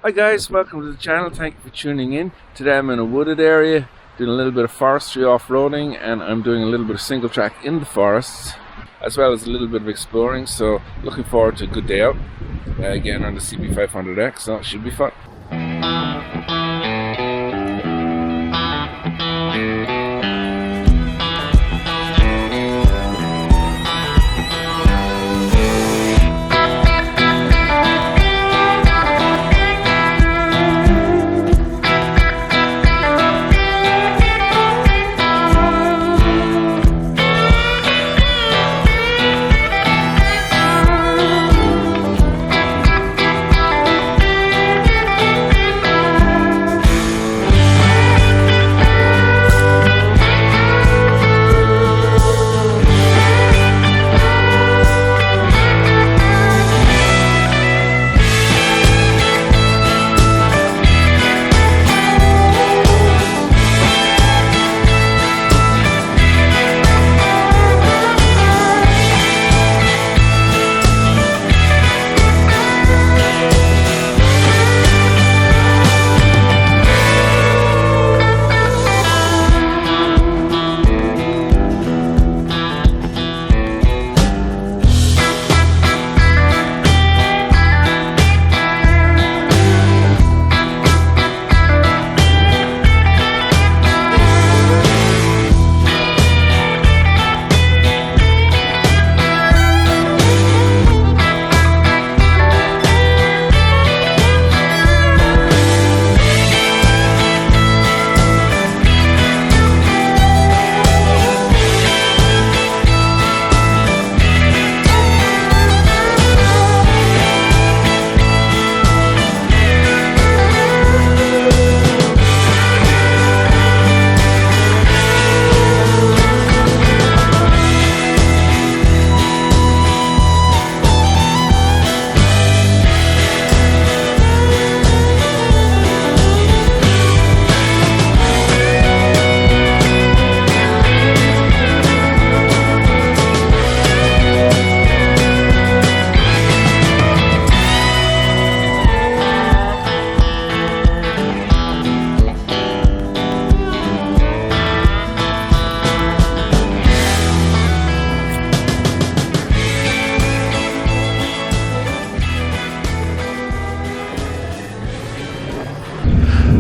Hi guys, welcome to the channel. Thank you for tuning in. Today I'm in a wooded area doing a little bit of forestry off-roading, and I'm doing a little bit of single track in the forests as well as a little bit of exploring, so looking forward to a good day out again on the CB500X, so it should be fun.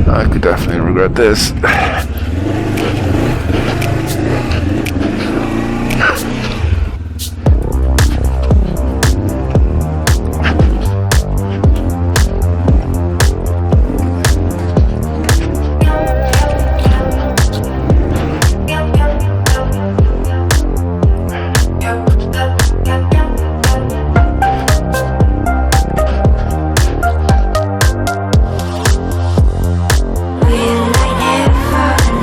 I could definitely regret this. Will I ever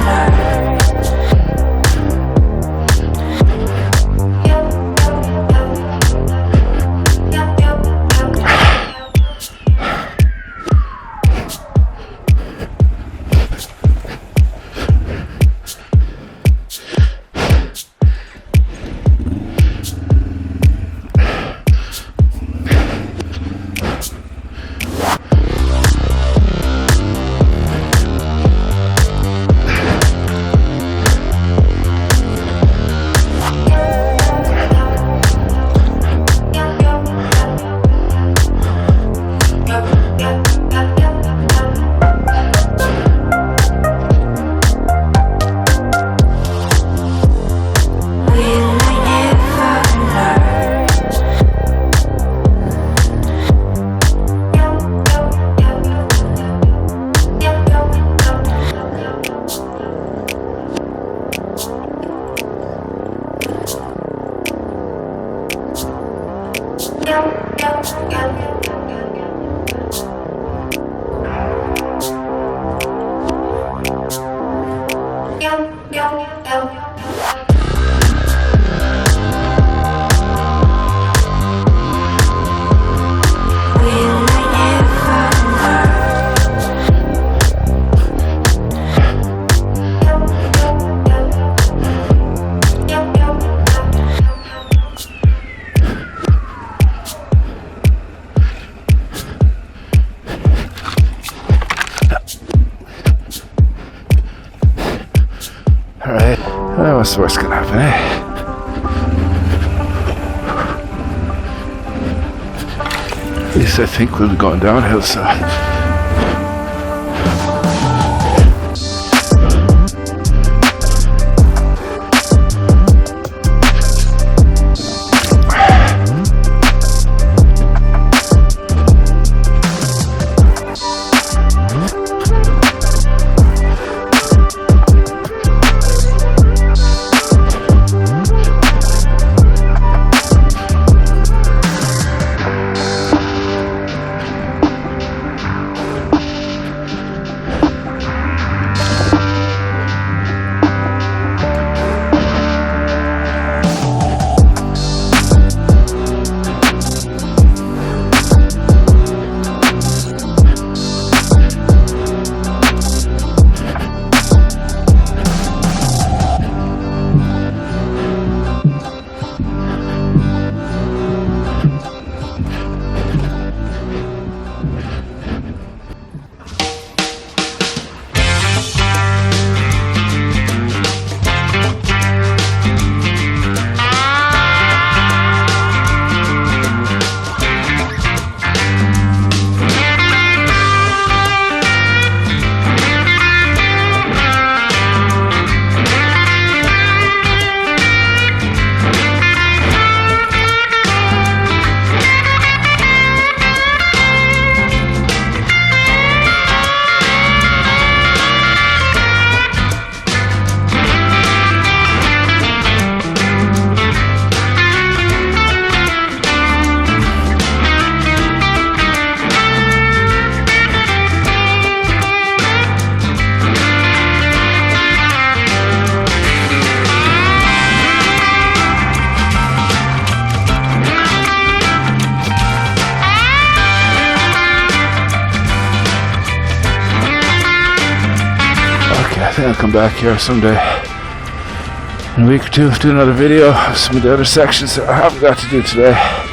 what's the worst can happen, eh? At least I think we'll be going downhill, so. I think I'll come back here someday in a week or two, do another video of some of the other sections that I haven't got to do today.